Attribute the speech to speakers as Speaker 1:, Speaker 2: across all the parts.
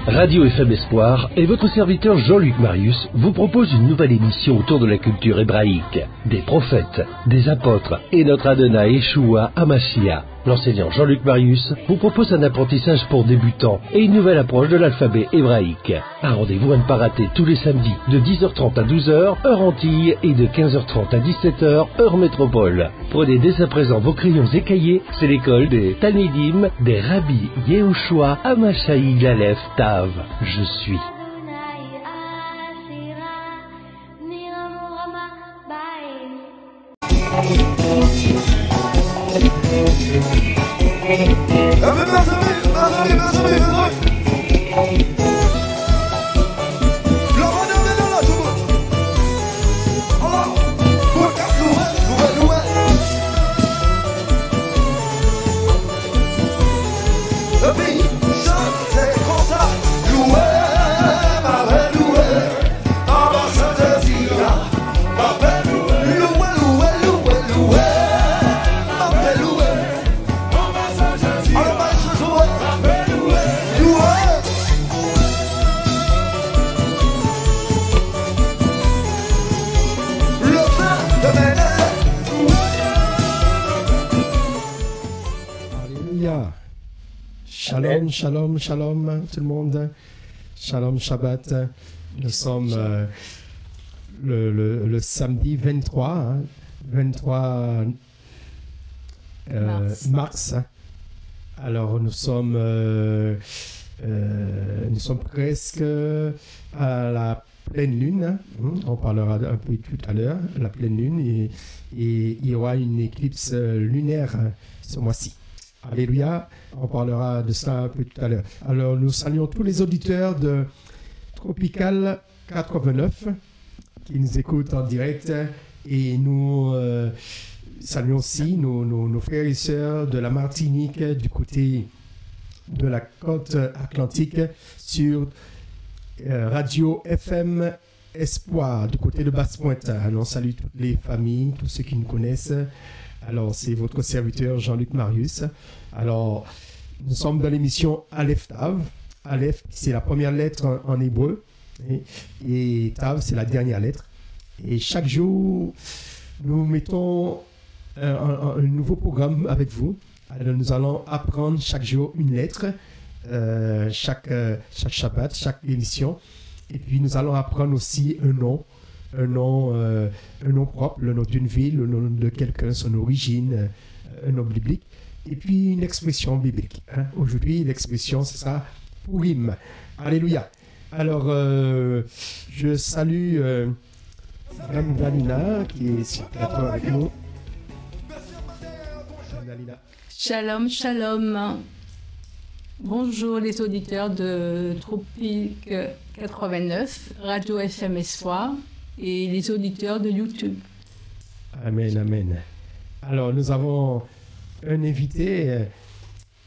Speaker 1: Radio FM Espoir et votre serviteur Jean-Luc Marius vous propose une nouvelle émission autour de la culture hébraïque, des prophètes, des apôtres et notre Adonai Yeshua Hamashiach. L'enseignant Jean-Luc Marius vous propose un apprentissage pour débutants et une nouvelle approche de l'alphabet hébraïque. Un rendez-vous à ne pas rater tous les samedis de 10h30 à 12h, heure Antilles, et de 15h30 à 17h, heure métropole. Prenez dès à présent vos crayons et cahiers, c'est l'école des Talmidim, des Rabbi Yehoshua Hamashiach Aleph Tav. Je suis.
Speaker 2: Shalom, shalom, shalom tout le monde. Shalom, Shabbat. Nous sommes le samedi 23, 23 mars. Alors nous sommes presque à la pleine lune. On parlera un peu tout à l'heure, la pleine lune. Et il y aura une éclipse lunaire ce mois-ci. Alléluia, on parlera de ça un peu tout à l'heure. Alors, nous saluons tous les auditeurs de Tropical 89 qui nous écoutent en direct et nous saluons aussi nos frères et sœurs de la Martinique du côté de la côte atlantique sur Radio FM Espoir du côté de Basse-Pointe. Alors, on salue toutes les familles, tous ceux qui nous connaissent. Alors, c'est votre serviteur Jean-Luc Marius. Alors, nous sommes dans l'émission Aleph Tav. Aleph, c'est la première lettre en hébreu. Et Tav, c'est la dernière lettre. Et chaque jour, nous mettons un nouveau programme avec vous. Alors, nous allons apprendre chaque jour une lettre, chaque Shabbat, chaque émission. Et puis, nous allons apprendre aussi un nom propre, le nom d'une ville, le nom de quelqu'un, son origine, un nom biblique, et puis une expression biblique. Aujourd'hui, l'expression, ce sera Purim. Alléluia. Alors, je salue Dalina, qui est sur le plateau avec nous.
Speaker 3: Shalom, shalom. Bonjour les auditeurs de Tropique 89, Radio FM Espoir, et les auditeurs de YouTube.
Speaker 2: Amen, amen. Alors, nous avons un invité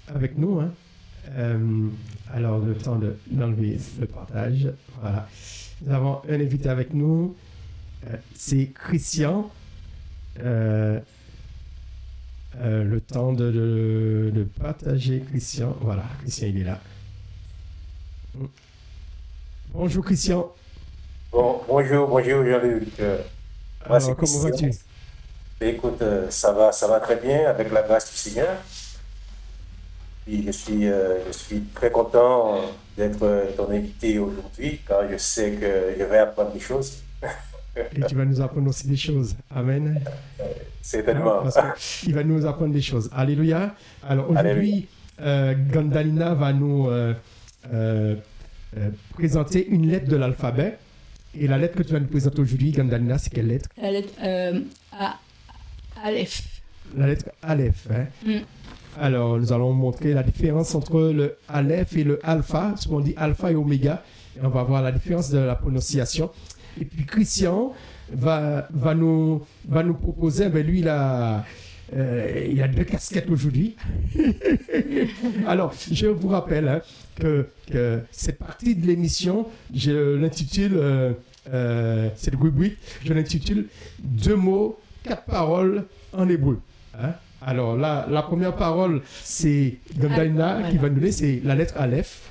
Speaker 2: avec nous. Alors, le temps d'enlever le partage. Voilà. Nous avons un invité avec nous. C'est Christian. Le temps de partager Christian. Voilà, Christian, il est là. Bonjour, Christian.
Speaker 4: Bonjour Jean-Luc.
Speaker 2: Alors, comment vas-tu?
Speaker 4: Écoute, ça va très bien avec la grâce du Seigneur. Puis je suis très content d'être ton invité aujourd'hui, car je sais que je vais apprendre des choses.
Speaker 2: Et tu vas nous apprendre aussi des choses. Amen.
Speaker 4: Certainement.
Speaker 2: Parce qu'il va nous apprendre des choses. Alléluia. Alors aujourd'hui, Gandalina va nous présenter une lettre de l'alphabet. Et la lettre que tu vas nous présenter aujourd'hui, Gandalina, c'est quelle lettre?
Speaker 3: La lettre Aleph.
Speaker 2: La lettre Aleph. Alors, nous allons montrer la différence entre le Aleph et le Alpha. Ce qu'on dit Alpha et Oméga. Et on va voir la différence de la prononciation. Et puis Christian va nous proposer, lui il a 2 casquettes aujourd'hui. Alors, je vous rappelle que cette partie de l'émission, je l'intitule, cette rubrique, je l'intitule 2 mots, 4 paroles en hébreu. Alors, la première parole, c'est Gandalina qui va nous donner, c'est la lettre Aleph.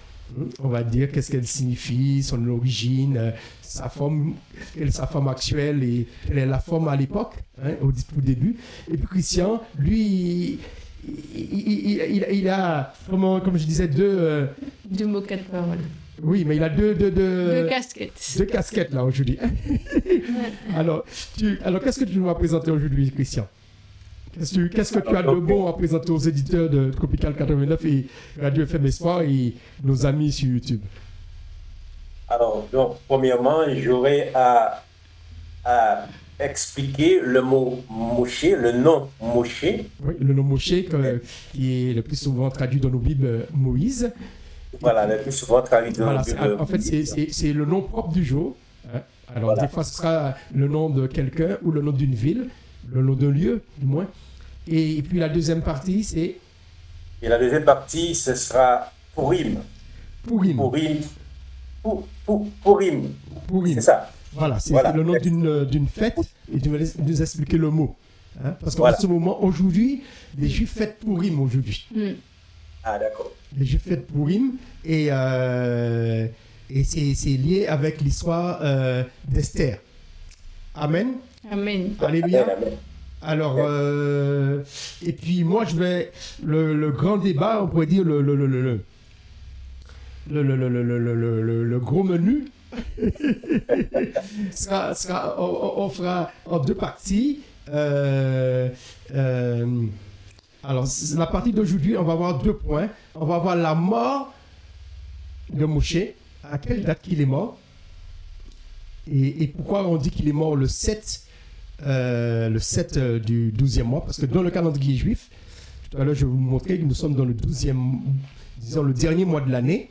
Speaker 2: On va dire qu'est-ce qu'elle signifie, son origine, quelle est sa forme actuelle et quelle est la forme à l'époque, au tout début. Et puis Christian, lui, il a, comme je disais, deux
Speaker 3: mots, 4 paroles.
Speaker 2: Oui, mais il a deux
Speaker 3: casquettes.
Speaker 2: Deux casquettes là aujourd'hui. Alors, qu'est-ce que tu nous vas présenter aujourd'hui, Christian? Qu'est-ce que tu as de bon à présenter aux éditeurs de Tropical 89 et Radio FM Espoir et nos amis sur YouTube?
Speaker 4: Alors, donc, premièrement, j'aurais à expliquer le mot Moshe, le nom Moshe.
Speaker 2: Oui, le nom Moshe qui est le plus souvent traduit dans nos Bibles Moïse.
Speaker 4: Voilà, le plus souvent traduit dans nos Bibles.
Speaker 2: En fait, c'est le nom propre du jour. Alors, voilà. Des fois, ce sera le nom de quelqu'un ou le nom d'une ville, le nom d'un lieu, du moins. Et puis la deuxième partie, c'est...
Speaker 4: Et la deuxième partie, ce sera Purim.
Speaker 2: Purim.
Speaker 4: C'est ça.
Speaker 2: Voilà, c'est le nom d'une fête. Et tu vas nous expliquer le mot. Parce qu'en ce moment, aujourd'hui, les Juifs fêtent Purim aujourd'hui.
Speaker 4: Ah, d'accord.
Speaker 2: Les Juifs fêtent Purim. Et c'est lié avec l'histoire d'Esther. Amen.
Speaker 3: Amen.
Speaker 2: Alléluia.
Speaker 4: Amen.
Speaker 2: Alors, et puis moi, je vais le grand débat, on pourrait dire le gros menu on fera en deux parties. Alors, la partie d'aujourd'hui, on va avoir 2 points. On va voir la mort de Moshe. À quelle date qu'il est mort et pourquoi on dit qu'il est mort le 7 du 12e mois, parce que dans le calendrier juif, tout à l'heure je vais vous montrer que nous sommes dans le 12e, disons le dernier mois de l'année,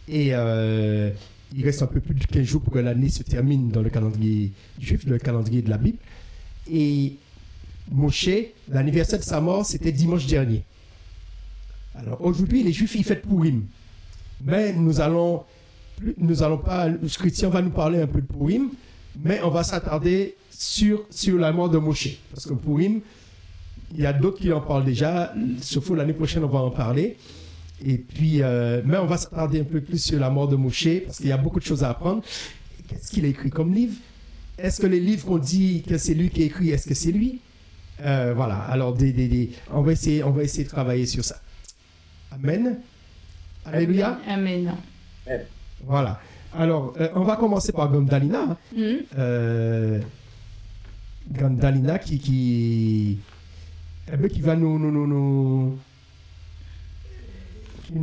Speaker 2: et il reste un peu plus de 15 jours pour que l'année se termine dans le calendrier juif, le calendrier de la Bible. Et Moshe, l'anniversaire de sa mort, c'était dimanche dernier. Alors aujourd'hui, les Juifs, ils fêtent Purim. Mais nous allons pas, Christian va nous parler un peu de Purim, mais on va s'attarder sur la mort de Moshe. Parce que Purim, il y a d'autres qui en parlent déjà, sauf l'année prochaine, on va en parler. Et puis, mais on va s'attarder un peu plus sur la mort de Moshe, parce qu'il y a beaucoup de choses à apprendre. Qu'est-ce qu'il a écrit comme livre? Est-ce que les livres qu'on dit que c'est lui qui a écrit, est-ce que c'est lui? Voilà, alors on va essayer de travailler sur ça. Amen. Alléluia.
Speaker 3: Amen.
Speaker 2: Voilà. Alors, on va commencer par Gandalina. Gandalina qui va nous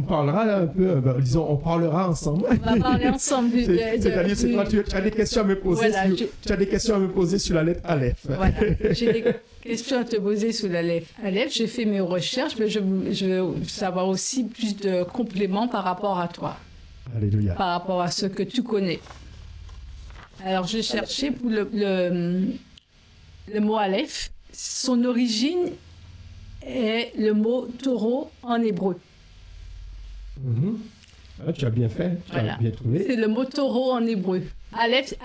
Speaker 2: parlera un peu, disons, on parlera ensemble.
Speaker 3: On va parler ensemble.
Speaker 2: C'est-à-dire, tu as des questions à me poser. Voilà, tu as des questions à me poser sur la lettre Aleph.
Speaker 3: Voilà, j'ai des questions à te poser sur la lettre Aleph. J'ai fait mes recherches, mais je veux savoir aussi plus de compléments par rapport à toi.
Speaker 2: Alléluia.
Speaker 3: Par rapport à ce que tu connais. Alors, j'ai cherché pour le mot Aleph. Son origine est le mot taureau en hébreu.
Speaker 2: Ah, tu as bien fait, tu as bien trouvé.
Speaker 3: C'est le mot taureau en hébreu. Aleph,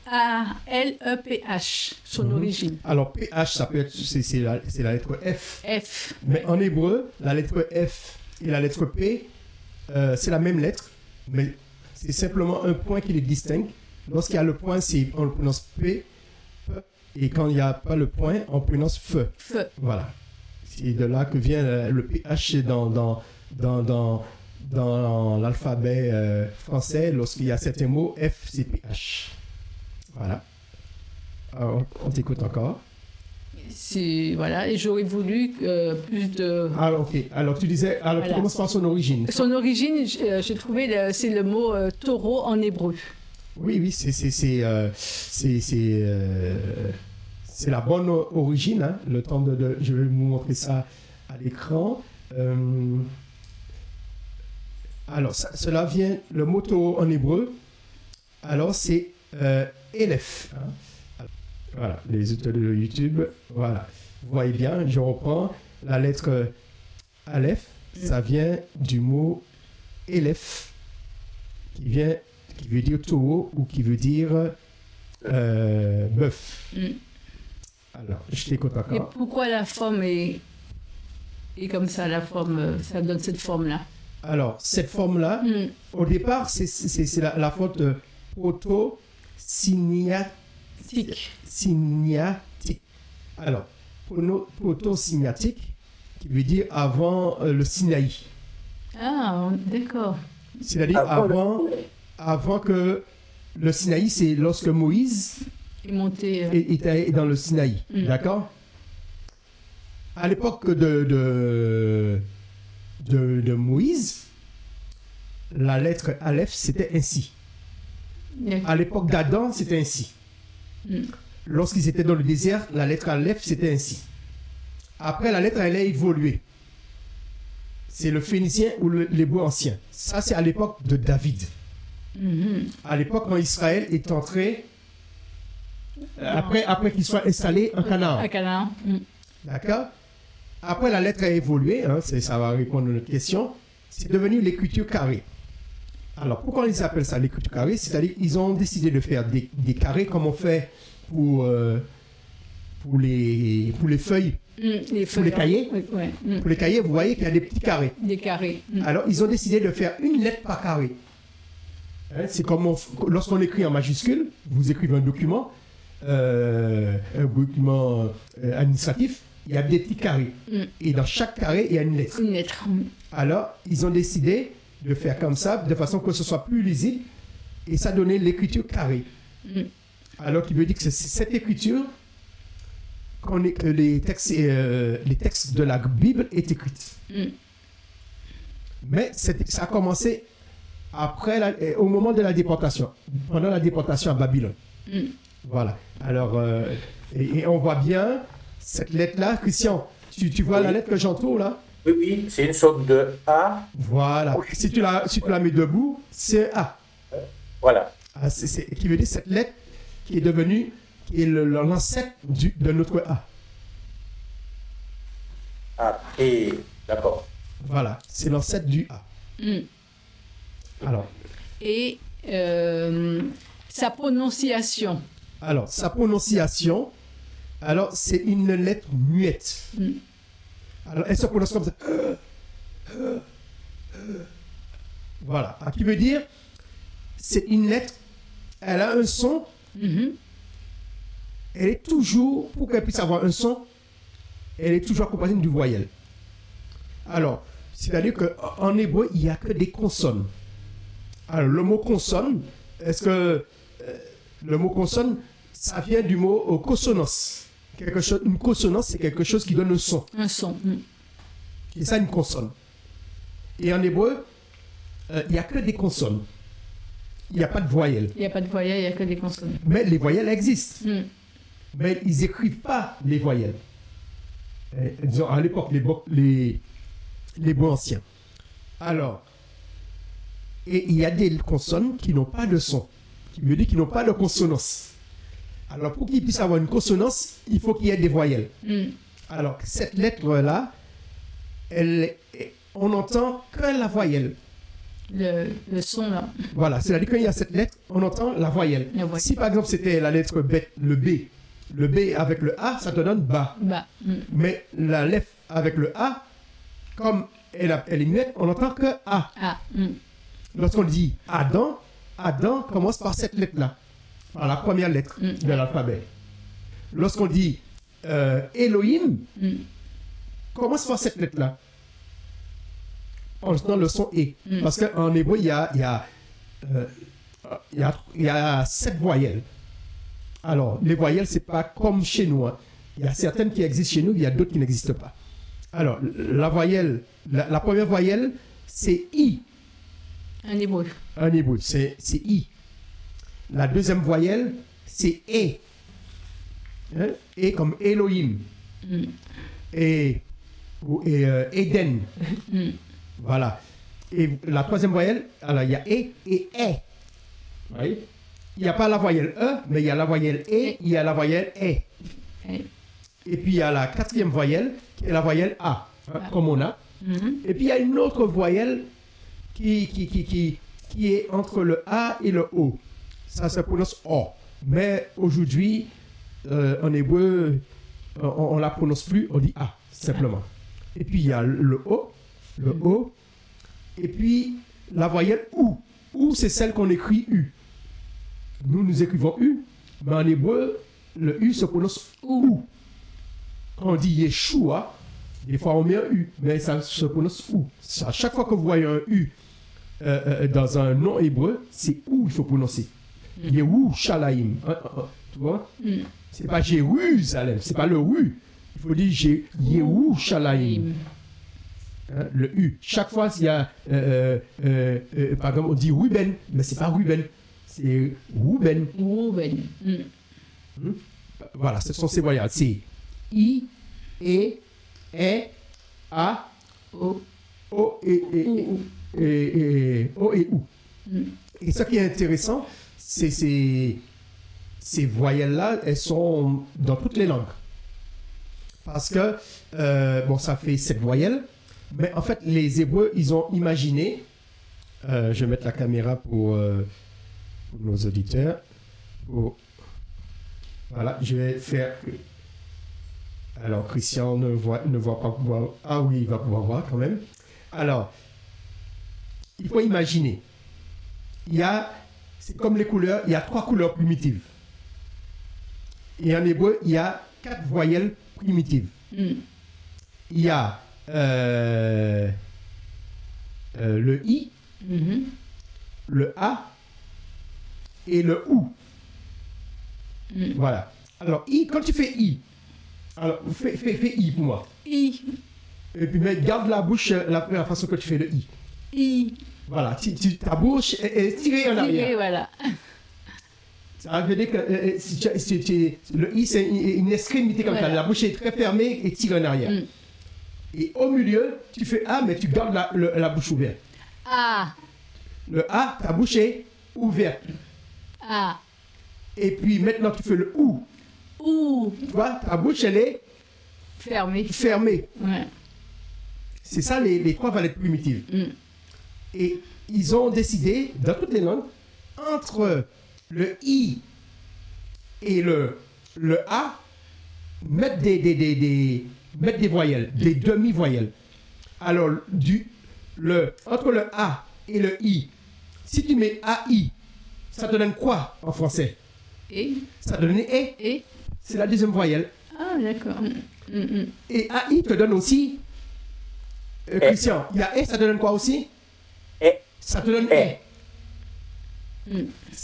Speaker 3: A-L-E-P-H, son origine.
Speaker 2: Alors, PH, ça peut être, c'est la lettre F.
Speaker 3: F.
Speaker 2: Mais en hébreu, la lettre F et la lettre P, c'est la même lettre, mais c'est simplement un point qui les distingue. Lorsqu'il y a le point, on le prononce P, et quand il n'y a pas le point, on prononce F.
Speaker 3: F.
Speaker 2: Voilà. C'est de là que vient le PH dans l'alphabet français. Lorsqu'il y a certains mots, F, c'est PH. Voilà. Alors, on t'écoute encore.
Speaker 3: Voilà, et j'aurais voulu plus de...
Speaker 2: Ah, ok. Alors, tu disais, alors tu commences par son origine.
Speaker 3: Son origine, j'ai trouvé, c'est le mot taureau en hébreu.
Speaker 2: Oui, c'est la bonne origine. Hein. Le temps je vais vous montrer ça à l'écran. Alors, cela vient, le mot taureau en hébreu, alors c'est Elef. Hein. Voilà, les auteurs de YouTube, voilà. Vous voyez bien, je reprends la lettre Aleph, ça vient du mot Elef, qui veut dire taureau ou qui veut dire bœuf. Alors, je t'écoute encore.
Speaker 3: Et pourquoi la forme est comme ça, la forme, ça donne cette forme-là?
Speaker 2: Alors, cette forme-là, au départ, c'est la forme proto-signatique. Alors, proto-signatique, qui veut dire avant le Sinaï.
Speaker 3: Ah, d'accord.
Speaker 2: C'est-à-dire avant que le Sinaï, c'est lorsque Moïse était dans le Sinaï. D'accord? À l'époque de Moïse, la lettre Aleph, c'était ainsi. À l'époque d'Adam, c'était ainsi. Lorsqu'ils étaient dans le désert, la lettre Aleph, c'était ainsi. Après, la lettre, elle a évolué. C'est le phénicien ou l'hébreu ancien. Ça, c'est à l'époque de David. À l'époque, quand Israël est entré, après qu'il soit installé en Canaan.
Speaker 3: À Canaan.
Speaker 2: D'accord? Après, la lettre a évolué, hein, ça va répondre à notre question. C'est devenu l'écriture carrée. Alors, pourquoi ils appellent ça l'écriture carrée? C'est-à-dire qu'ils ont décidé de faire des carrés comme on fait pour les feuilles. Pour les cahiers. Pour les cahiers, vous voyez qu'il y a des petits carrés.
Speaker 3: Des carrés.
Speaker 2: Alors, ils ont décidé de faire une lettre par carré. Hein, c'est comme lorsqu'on écrit en majuscule, vous écrivez un document administratif, il y a des petits carrés. Et dans chaque carré, il y a une lettre.
Speaker 3: Une lettre.
Speaker 2: Alors, ils ont décidé de faire comme ça, de façon que ce soit plus lisible, et ça donnait l'écriture carrée. Alors, qui veut dire que c'est cette écriture que les textes de la Bible est écrite. Mais ça a commencé au moment de la déportation, pendant la déportation à Babylone. Voilà. Alors, et on voit bien cette lettre-là. Christian, tu vois la lettre que j'entoure là?
Speaker 4: Oui, c'est une sorte de A.
Speaker 2: Voilà. Si tu la mets debout, c'est A.
Speaker 4: Voilà.
Speaker 2: Qui veut dire cette lettre qui est devenue l'ancêtre de notre A.
Speaker 4: A, et d'accord.
Speaker 2: Voilà, c'est l'ancêtre du A. Alors.
Speaker 3: Et sa prononciation.
Speaker 2: Alors, sa prononciation, c'est une lettre muette. Alors, elle se prononce comme ça. Voilà. Qui veut dire, c'est une lettre, elle a un son. Elle est toujours, pour qu'elle puisse avoir un son, elle est toujours accompagnée du voyelle. Alors, c'est-à-dire qu'en hébreu, il n'y a que des consonnes. Alors, le mot consonne, est-ce que le mot consonne, ça vient du mot consonance. Une consonance, c'est quelque chose qui donne un son.
Speaker 3: Un son.
Speaker 2: C'est ça, une consonne. Et en hébreu, il n'y a que des consonnes. Il n'y a pas de voyelles.
Speaker 3: Il n'y a pas de voyelles, il n'y a que des consonnes.
Speaker 2: Mais les voyelles existent. Mais ils n'écrivent pas les voyelles. Disons, à l'époque, les mots anciens. Alors, et il y a des consonnes qui n'ont pas de son, qui veut dire qu'ils n'ont pas de consonance. Alors, pour qu'ils puissent avoir une consonance, il faut qu'il y ait des voyelles. Alors, cette lettre-là, on n'entend que la voyelle.
Speaker 3: Le son, là.
Speaker 2: Voilà, c'est-à-dire qu'il y a cette lettre, on entend la voyelle. Si, par exemple, c'était la lettre B, le B avec le A, ça te donne ba. Mais la lettre avec le A, comme elle est muette, on n'entend que A. Lorsqu'on dit Adam commence par cette lettre-là, par la première lettre de l'alphabet. Lorsqu'on dit Elohim, commence par cette lettre-là. On entend le son E. Parce qu'en hébreu, il y a 7 voyelles. Alors, les voyelles, c'est pas comme chez nous. Il y a certaines qui existent chez nous, il y a d'autres qui n'existent pas. Alors, la première voyelle, c'est I.
Speaker 3: Un hébreu.
Speaker 2: Un hébreu, c'est I. La deuxième voyelle, c'est E. E comme Elohim. Et Eden. Voilà. Et la troisième voyelle, alors il y a E et E. Vous voyez? Il n'y a pas la voyelle E, mais il y a la voyelle E, il y a la voyelle E. Et puis il y a la quatrième voyelle, qui est la voyelle A, comme on a. Et puis il y a une autre voyelle qui est entre le A et le O. Ça se prononce O. Mais aujourd'hui, en hébreu, on ne la prononce plus, on dit A, simplement. Et puis il y a le O. Le O, Et puis, la voyelle OU. OU, c'est celle qu'on écrit U. Nous écrivons U, mais en hébreu, le U se prononce OU. Quand on dit Yeshua, des fois on met un U, mais ça se prononce OU. À chaque fois que vous voyez un U dans un nom hébreu, c'est OU il faut prononcer. Yerushalayim. Tu vois? C'est pas Jérusalem, c'est pas le U. Il faut dire Yerushalayim. Le U. Chaque fois, il y a, par exemple, on dit Ruben, mais c'est pas Ruben, c'est Ruben.
Speaker 3: Ruben.
Speaker 2: Voilà, ce sont ces voyelles. C'est I, E, A, O et O et U. Et ce qui est intéressant, c'est ces voyelles-là, elles sont dans toutes les langues. Parce que, bon, ça fait 7 voyelles, mais en fait, les Hébreux, ils ont imaginé, je vais mettre la caméra pour nos auditeurs, voilà, je vais faire... Alors, Christian ne voit pas pouvoir... Ah oui, il va pouvoir voir quand même. Alors, il faut imaginer, c'est comme les couleurs, il y a 3 couleurs primitives. Et en hébreu, il y a 4 voyelles primitives. Il y a le I, le A et le OU. Voilà. Alors, I, quand tu fais I, alors fais I pour moi.
Speaker 3: I.
Speaker 2: Et puis, mais garde la bouche la façon que tu fais le I.
Speaker 3: I.
Speaker 2: Voilà, ta bouche est tirée en arrière.
Speaker 3: Tirée, voilà.
Speaker 2: Ça veut dire que le I, c'est une extrémité comme ça. La bouche est très fermée et tirée en arrière. Et au milieu, tu fais A, mais tu gardes la bouche ouverte.
Speaker 3: A.
Speaker 2: Le A, ta bouche est ouverte.
Speaker 3: A.
Speaker 2: Et puis maintenant, tu fais le OU.
Speaker 3: OU.
Speaker 2: Tu vois, ta bouche, elle est fermée.
Speaker 3: Ouais.
Speaker 2: C'est ça les 3 voyelles primitives. Et ils ont décidé, dans toutes les langues, entre le I et le A, mettre des voyelles, des demi-voyelles. Alors, entre le A et le I, si tu mets AI, ça te donne quoi en français?
Speaker 3: Et.
Speaker 2: Ça te donne E.
Speaker 3: Et.
Speaker 2: C'est la deuxième voyelle.
Speaker 3: Ah, d'accord.
Speaker 2: Et AI te donne aussi... Christian, il y a E, ça te donne quoi aussi?
Speaker 4: E.
Speaker 2: Ça te donne E.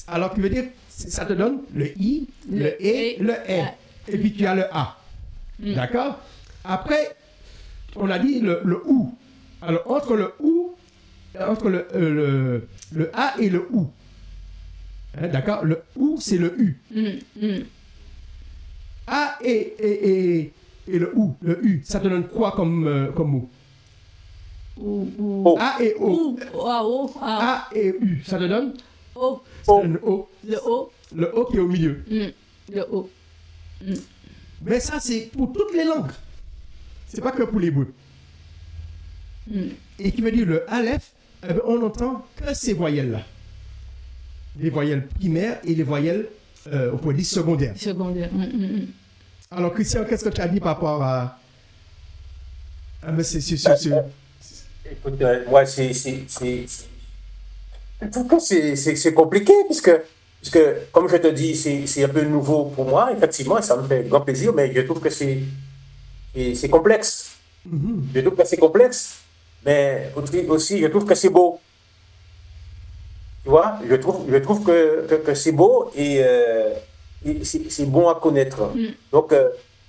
Speaker 2: Alors, tu veux dire, ça te donne le I, le E, le E. Et puis, tu as le A. D'accord? Après, on a dit le OU. Alors, entre le OU, entre le A et le OU. Hein, d'accord? Le OU, c'est le U. A et le OU, le U, ça te donne quoi comme mot? A et O. A et U, ça te donne?
Speaker 3: O.
Speaker 2: Ça te donne O.
Speaker 3: Le O.
Speaker 2: Le O qui est au milieu.
Speaker 3: Le O.
Speaker 2: Mais ça, c'est pour toutes les langues. C'est pas que pour l'hébreu. Et qui veut dire le Aleph, on n'entend que ces voyelles-là. Les voyelles primaires et les voyelles, on pourrait dire secondaires.
Speaker 3: Secondaire.
Speaker 2: Alors, Christian, qu'est-ce que tu as dit par rapport à... mais
Speaker 4: Écoute, moi, c'est compliqué, puisque, comme je te dis, c'est un peu nouveau pour moi, effectivement, ça me fait grand plaisir, mais je trouve que c'est complexe. Je trouve que c'est complexe, mais aussi, je trouve que c'est beau. Tu vois, je trouve que c'est beau et c'est bon à connaître. Donc,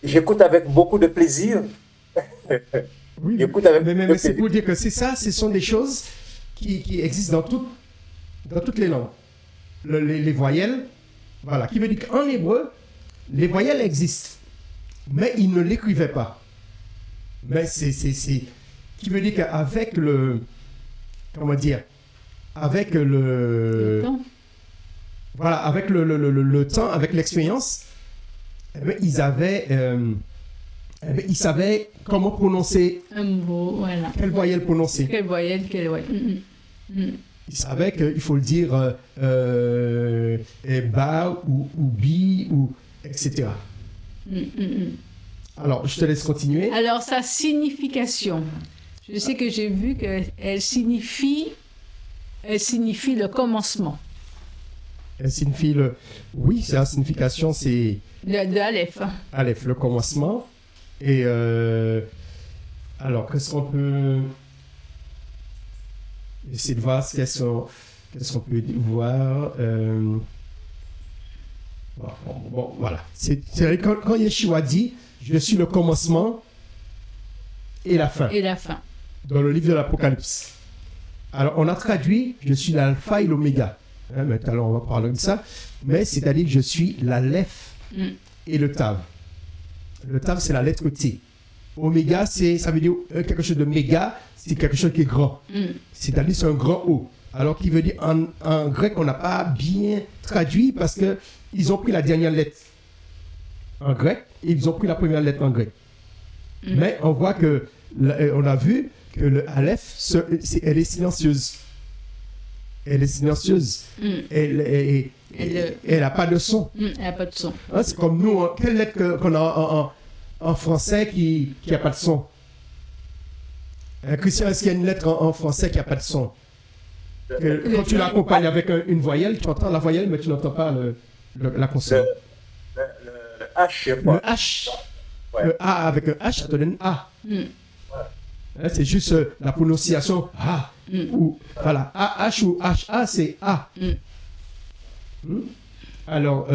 Speaker 4: j'écoute avec beaucoup de plaisir.
Speaker 2: Oui, mais c'est pour dire que c'est ça, ce sont des choses qui existent dans toutes les langues. Les voyelles, voilà, qui veut dire qu'en hébreu, les voyelles existent, mais ils ne l'écrivaient pas. Mais c'est qui veut dire qu'avec comment dire, avec le
Speaker 3: temps.
Speaker 2: Voilà, avec le temps, avec l'expérience, ils savaient comment prononcer
Speaker 3: Un mot, voilà.
Speaker 2: quelle voyelle prononcer.
Speaker 3: Quelle voyelle.
Speaker 2: Ils savaient qu'il faut le dire ba ou bi ou etc. Alors, je te laisse continuer.
Speaker 3: Alors, sa signification. Je sais que j'ai vu qu'elle signifie le commencement.
Speaker 2: Elle signifie le... Oui, c'est la signification, c'est...
Speaker 3: De Aleph.
Speaker 2: Aleph, le commencement. Et alors, qu'est-ce qu'on peut... Essayer de voir qu'est-ce qu'on peut voir. Bon, voilà. C'est vrai, quand Yeshua dit « Je suis le commencement et la fin ».
Speaker 3: Et la fin.
Speaker 2: Dans le livre de l'Apocalypse. Alors, on a traduit « Je suis l'alpha et l'oméga ». Maintenant, on va parler de ça. Mais c'est-à-dire que je suis l'Aleph et le Tav. Le Tav, c'est la lettre T. Oméga, ça veut dire quelque chose de méga, c'est quelque chose qui est grand. C'est-à-dire c'est un grand O. Alors qui veut dire, en grec, on n'a pas bien traduit parce qu'ils ont pris la dernière lettre en grec et ils ont pris la première lettre en grec. Mais on voit que, on a vu que le Aleph, elle est silencieuse. Elle est silencieuse. Elle n'a pas de son.
Speaker 3: Elle n'a pas de son.
Speaker 2: Hein, c'est comme nous, quelle lettre qu'on a en français qui n'a pas de son? Christian, est-ce qu'il y a une lettre en français qui n'a pas de son? Quand tu l'accompagnes avec une voyelle, tu entends la voyelle, mais tu n'entends pas la consonne.
Speaker 4: Le H, je crois.
Speaker 2: Le H.
Speaker 4: Ouais.
Speaker 2: Le A avec un H, ça te donne A. Hein, c'est juste la prononciation A. Ou, voilà, AH ou HA, c'est A. Alors,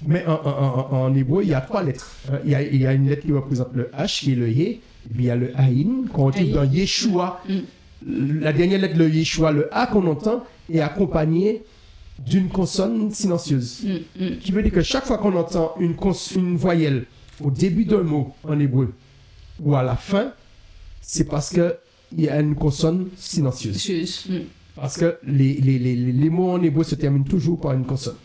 Speaker 2: mais en hébreu, il y a 3 lettres. Il y a une lettre qui représente le H, qui est le Yé, et puis il y a le Aïn, qu'on retrouve dans Yeshua. La dernière lettre, le Yeshua, le A qu'on entend, est accompagné d'une consonne silencieuse. Qui veut dire que chaque fois qu'on entend une voyelle au début d'un mot en hébreu ou à la fin, c'est parce qu'il y a une consonne silencieuse. Parce que les mots en hébreu se terminent toujours par une consonne.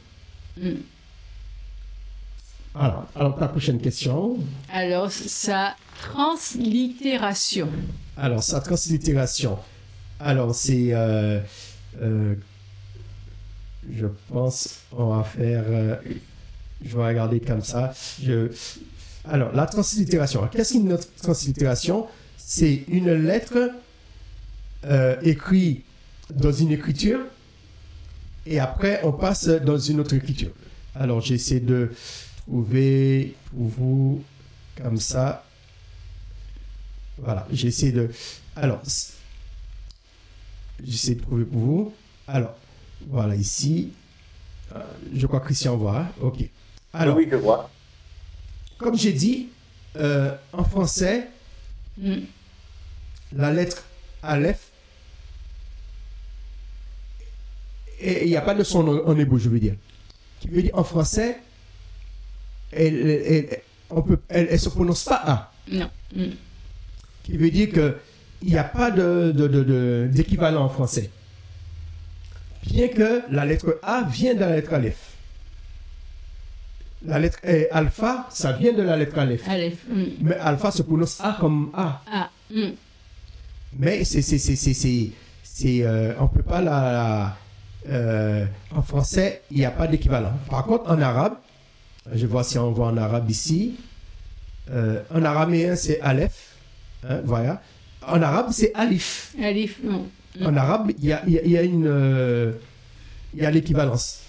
Speaker 2: Voilà. Alors, ta prochaine question.
Speaker 3: Alors, sa translittération.
Speaker 2: Alors, sa translittération. Alors, c'est... je pense on va faire... je vais regarder comme ça. Alors, la translittération. Qu'est-ce qu'une translittération? C'est une lettre écrite dans une écriture et après, on passe dans une autre écriture. Alors, j'essaie de trouver pour vous comme ça. Voilà, j'essaie de... Alors, j'essaie de trouver pour vous. Alors, voilà, ici. Je crois que Christian voit. Hein? OK. Alors,
Speaker 4: oui, je vois.
Speaker 2: Comme j'ai dit, en français, la lettre Aleph, et il n'y a pas de son en hébreu, je veux dire. Qui veut dire en français, elle se prononce pas A.
Speaker 3: Non.
Speaker 2: Qui veut dire qu'il n'y a pas d'équivalent en français. Bien que la lettre A vient de la lettre Aleph. La lettre alpha, ça vient de la lettre Aleph. Mais alpha se prononce A comme A. Mais on peut pas en français, il n'y a pas d'équivalent. Par contre, en arabe, je vois si on voit en arabe ici. En araméen, c'est Aleph. Hein, voilà. En arabe, c'est Alif.
Speaker 3: Alif, non.
Speaker 2: En arabe, il y a l'équivalence.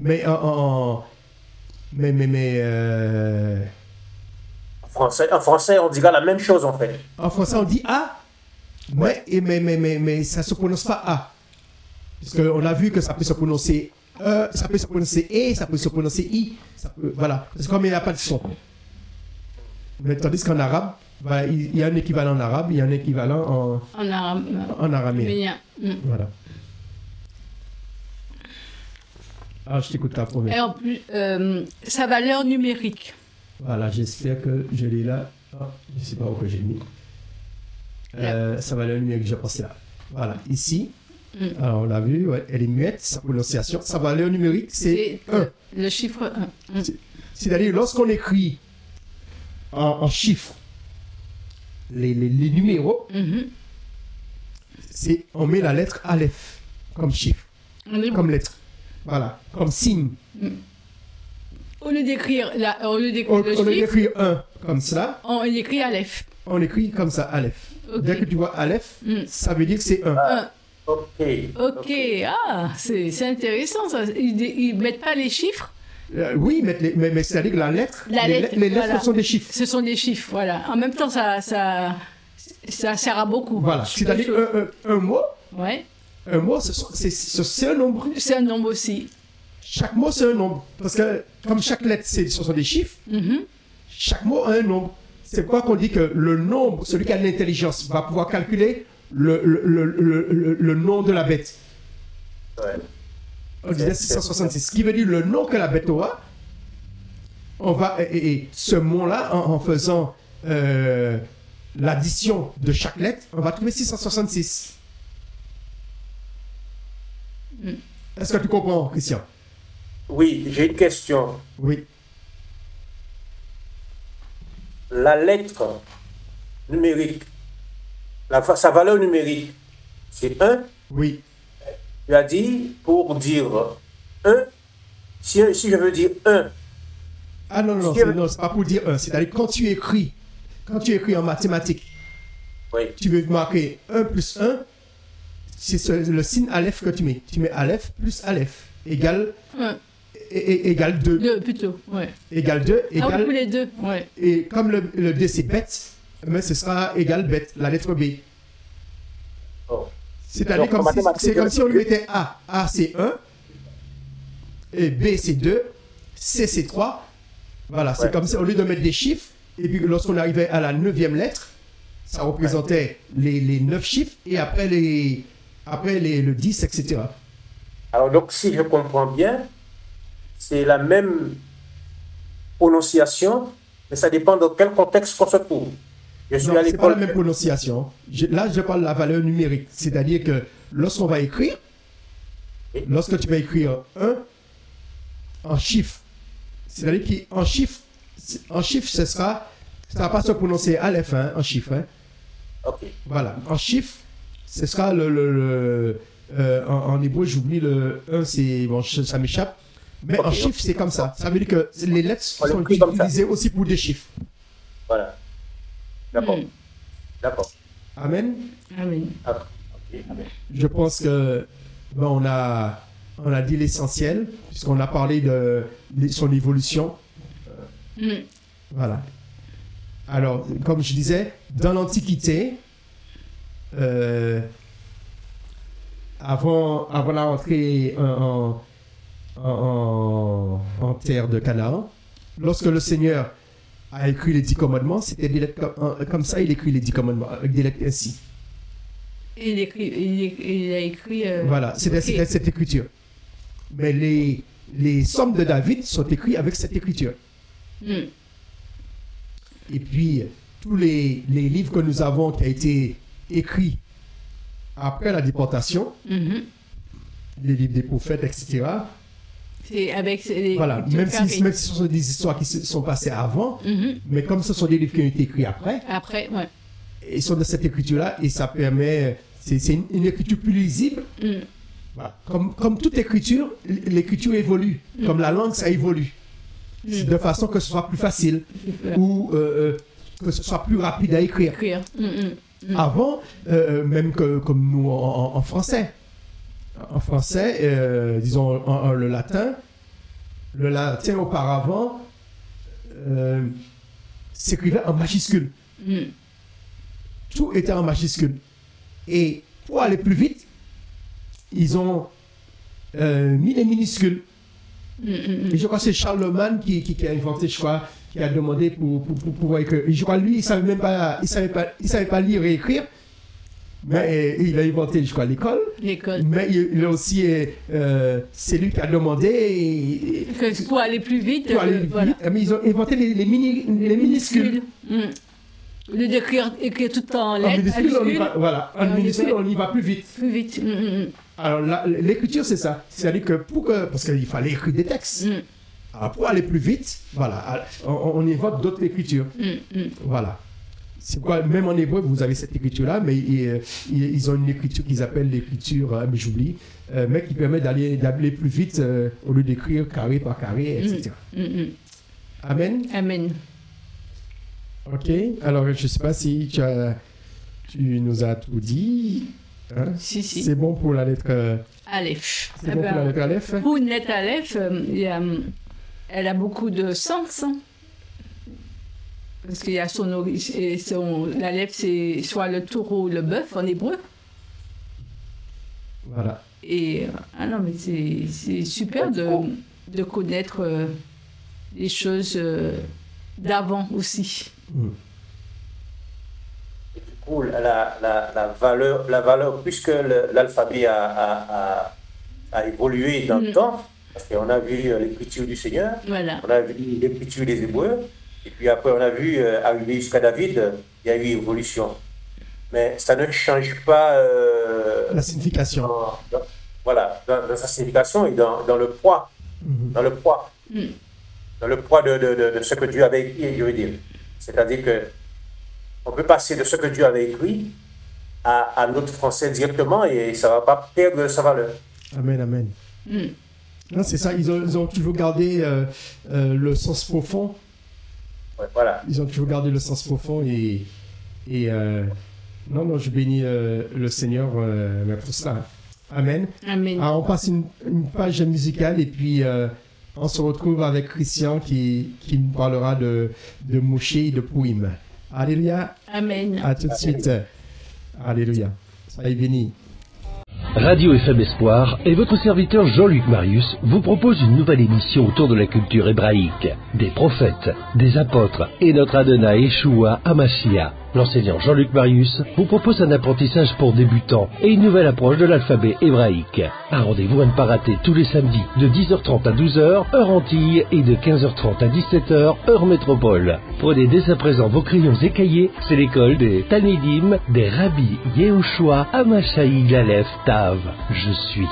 Speaker 2: Mais en
Speaker 4: français, on dira la même chose en fait.
Speaker 2: En français, on dit A, mais ça ne se prononce pas A. Parce qu'on a vu que ça peut se prononcer E, ça peut se prononcer E, ça peut se prononcer I. Voilà. Parce que comme il n'y a pas de son. Mais tandis qu'en arabe, voilà, il y a un équivalent en arabe, il y a un équivalent en araméen. Voilà. Ah, je t'écoute la première.
Speaker 3: Et en plus, sa valeur numérique.
Speaker 2: Voilà, j'espère que je l'ai là. Oh, je ne sais pas où que j'ai mis. Sa valeur numérique, j'ai pensé là. Voilà, ici. Alors, on l'a vu, ouais, elle est muette, sa prononciation. Sa valeur numérique, c'est 1.
Speaker 3: Le chiffre 1.
Speaker 2: C'est-à-dire, lorsqu'on écrit en chiffres les numéros, on met la lettre Aleph comme chiffre, comme lettre. Voilà, comme signe.
Speaker 3: Au lieu d'écrire le chiffre,
Speaker 2: 1 comme cela,
Speaker 3: on écrit Aleph.
Speaker 2: on écrit comme ça, Aleph.
Speaker 3: Ok.
Speaker 2: Dès que tu vois Aleph, ça veut dire que c'est 1.
Speaker 4: Ok.
Speaker 3: Ok, ah, c'est intéressant ça. Ils mettent pas les chiffres?
Speaker 2: Oui, mais c'est-à-dire que la lettre,
Speaker 3: La
Speaker 2: les
Speaker 3: lettre,
Speaker 2: lettres
Speaker 3: voilà.
Speaker 2: sont des chiffres.
Speaker 3: Ce sont des chiffres, voilà. En même temps, ça sert à beaucoup.
Speaker 2: Voilà, c'est-à-dire un mot,
Speaker 3: Ouais,
Speaker 2: c'est un nombre.
Speaker 3: c'est un nombre aussi.
Speaker 2: Chaque mot, c'est un nombre. Parce que comme chaque lettre, ce sont des chiffres, chaque mot a un nombre. C'est pourquoi qu'on dit que le nombre, celui qui a de l'intelligence, va pouvoir calculer le nom de la bête.
Speaker 4: Ouais.
Speaker 2: On disait 666. Ce qui veut dire le nom que la bête aura. On va, et ce mot-là, en faisant l'addition de chaque lettre, on va trouver 666. Est-ce que tu comprends, Christian?
Speaker 4: Oui, j'ai une question.
Speaker 2: Oui.
Speaker 4: La lettre numérique, sa valeur numérique, c'est 1.
Speaker 2: Oui.
Speaker 4: Tu as dit pour dire 1, si je veux dire 1.
Speaker 2: Ah non, c'est pas pour dire 1. C'est-à-dire quand tu écris en mathématiques,
Speaker 4: Oui.
Speaker 2: tu veux marquer 1 plus 1, c'est le signe Aleph que tu mets. Tu mets Aleph plus Aleph égale,
Speaker 3: Ouais.
Speaker 2: égale 2.
Speaker 3: Deux plutôt, ouais.
Speaker 2: Égale 2,
Speaker 3: Ah oui,
Speaker 2: égale...
Speaker 3: pour les deux, ouais.
Speaker 2: Et comme le D c'est bête, mais ce sera égal bête, la lettre B.
Speaker 4: Oh.
Speaker 2: C'est-à-dire
Speaker 4: Donc,
Speaker 2: c'est comme si on lui mettait A. A c'est 1, et B c'est 2, C c'est 3. Voilà, c'est
Speaker 4: Ouais.
Speaker 2: comme si au lieu de mettre des chiffres, et puis lorsqu'on arrivait à la 9e lettre, ça représentait les 9 chiffres, et après le 10, etc.
Speaker 4: Alors donc si je comprends bien, c'est la même prononciation, mais ça dépend dans quel contexte qu'on se trouve. Je suis
Speaker 2: Non,
Speaker 4: à
Speaker 2: c'est pas la
Speaker 4: l'école.
Speaker 2: même prononciation. Là, je parle de la valeur numérique. C'est-à-dire que lorsqu'on va écrire, lorsque tu vas écrire 1 en chiffre, c'est-à-dire qu'en chiffre, ça va pas se prononcer Aleph en chiffre. Hein.
Speaker 4: Ok.
Speaker 2: Voilà. En chiffre, ce sera en hébreu, j'oublie le 1, c'est bon, ça m'échappe. Mais en
Speaker 4: Ok.
Speaker 2: chiffre, c'est comme ça. Ça veut dire que les lettres
Speaker 4: On
Speaker 2: sont
Speaker 4: l'écrit comme ça.
Speaker 2: utilisées aussi pour des chiffres.
Speaker 4: Voilà. D'accord. D'accord.
Speaker 2: Amen.
Speaker 3: Amen.
Speaker 4: Ah, ok.
Speaker 2: Je pense que on a dit l'essentiel, puisqu'on a parlé de son évolution. Voilà. Alors, comme je disais, dans l'Antiquité, avant la rentrée en terre de Canaan, lorsque le Seigneur a écrit les 10 commandements, c'était des lettres comme ça, il écrit les 10 commandements, avec des lettres ainsi.
Speaker 3: Il a écrit.
Speaker 2: Voilà, c'était cette écriture. Mais les psaumes de David sont écrits avec cette écriture. Et puis, tous les livres que nous avons qui ont été écrits après la déportation, les livres des prophètes, etc.
Speaker 3: C'est avec les.
Speaker 2: Voilà, même si ce sont des histoires qui se sont passées avant, mais comme ce sont des livres qui ont été écrits après,
Speaker 3: Après, ouais.
Speaker 2: ils sont de cette écriture-là et ça permet, c'est une écriture plus lisible. Voilà. Comme toute écriture, l'écriture évolue. Comme la langue, ça évolue. C'est de façon que ce soit plus facile ou que ce soit plus rapide à écrire. Avant, même comme nous en français. En français, disons le latin auparavant s'écrivait en majuscule. Tout était en majuscule. Et pour aller plus vite, ils ont mis les minuscules. Et je crois que c'est Charlemagne qui a inventé, je crois, qui a demandé pour pouvoir écrire. Et je crois lui, il savait même pas, il savait pas lire et écrire. Mais il a inventé, je crois, l'école. Mais il a aussi, c'est lui qui a demandé.
Speaker 3: Pour aller plus vite.
Speaker 2: Voilà. Mais ils ont inventé les minuscules.
Speaker 3: Au lieu d'écrire tout le temps en lettres,
Speaker 2: en minuscule, on y va plus vite.
Speaker 3: Plus vite.
Speaker 2: Alors, l'écriture, c'est ça. C'est-à-dire que parce qu'il fallait écrire des textes. Alors, pour aller plus vite, voilà, on invente d'autres écritures. Voilà. C'est quoi, même en hébreu, vous avez cette écriture-là, mais ils ont une écriture qu'ils appellent l'écriture, mais j'oublie, mais qui permet d'aller plus vite au lieu d'écrire carré par carré, etc. Amen.
Speaker 3: Amen.
Speaker 2: Ok, alors je ne sais pas si tu nous as tout dit. Hein?
Speaker 3: Si.
Speaker 2: C'est bon pour la lettre
Speaker 3: Aleph.
Speaker 2: C'est bon pour la lettre Aleph.
Speaker 3: Pour une lettre Aleph, elle a beaucoup de sens. Hein. Parce qu'il y a son origine. L'Aleph, c'est soit le taureau ou le bœuf en hébreu.
Speaker 2: Voilà.
Speaker 3: Et non, mais c'est super de connaître les choses d'avant aussi.
Speaker 4: Et du coup, la valeur puisque l'alphabet a évolué dans le temps, parce qu'on a vu l'écriture du Seigneur,
Speaker 3: voilà.
Speaker 4: On a vu l'écriture des Hébreux, et puis après on a vu arriver jusqu'à David, il y a eu évolution. Mais ça ne change pas
Speaker 2: la signification.
Speaker 4: Voilà, dans sa signification et dans le poids. Dans le poids. Dans le poids de ce que Dieu avait écrit, je veux dire. C'est-à-dire que on peut passer de ce que Dieu avait écrit à notre français directement et ça ne va pas perdre sa valeur.
Speaker 2: Amen. Non, c'est ça, ils ont toujours gardé le sens profond.
Speaker 4: Ouais, voilà.
Speaker 2: Ils ont toujours gardé le sens profond et non, je bénis le Seigneur pour cela. Amen. Alors, on passe une page musicale et puis on se retrouve avec Christian qui nous parlera de Moshe et de Pouim. Alléluia.
Speaker 3: Amen.
Speaker 2: À tout de suite. Alléluia. Soyez bénis.
Speaker 1: Radio FM Espoir et votre serviteur Jean-Luc Marius vous propose une nouvelle émission autour de la culture hébraïque, des prophètes, des apôtres et notre Adonai Yeshua Hamashiach. L'enseignant Jean-Luc Marius vous propose un apprentissage pour débutants et une nouvelle approche de l'alphabet hébraïque. Un rendez-vous à ne pas rater tous les samedis de 10h30 à 12h, heure Antilles, et de 15h30 à 17h, heure métropole. Prenez dès à présent vos crayons et cahiers, c'est l'école des Talmidim, des Rabbi Yehoshua Hamashiach Aleph Tav. Je suis.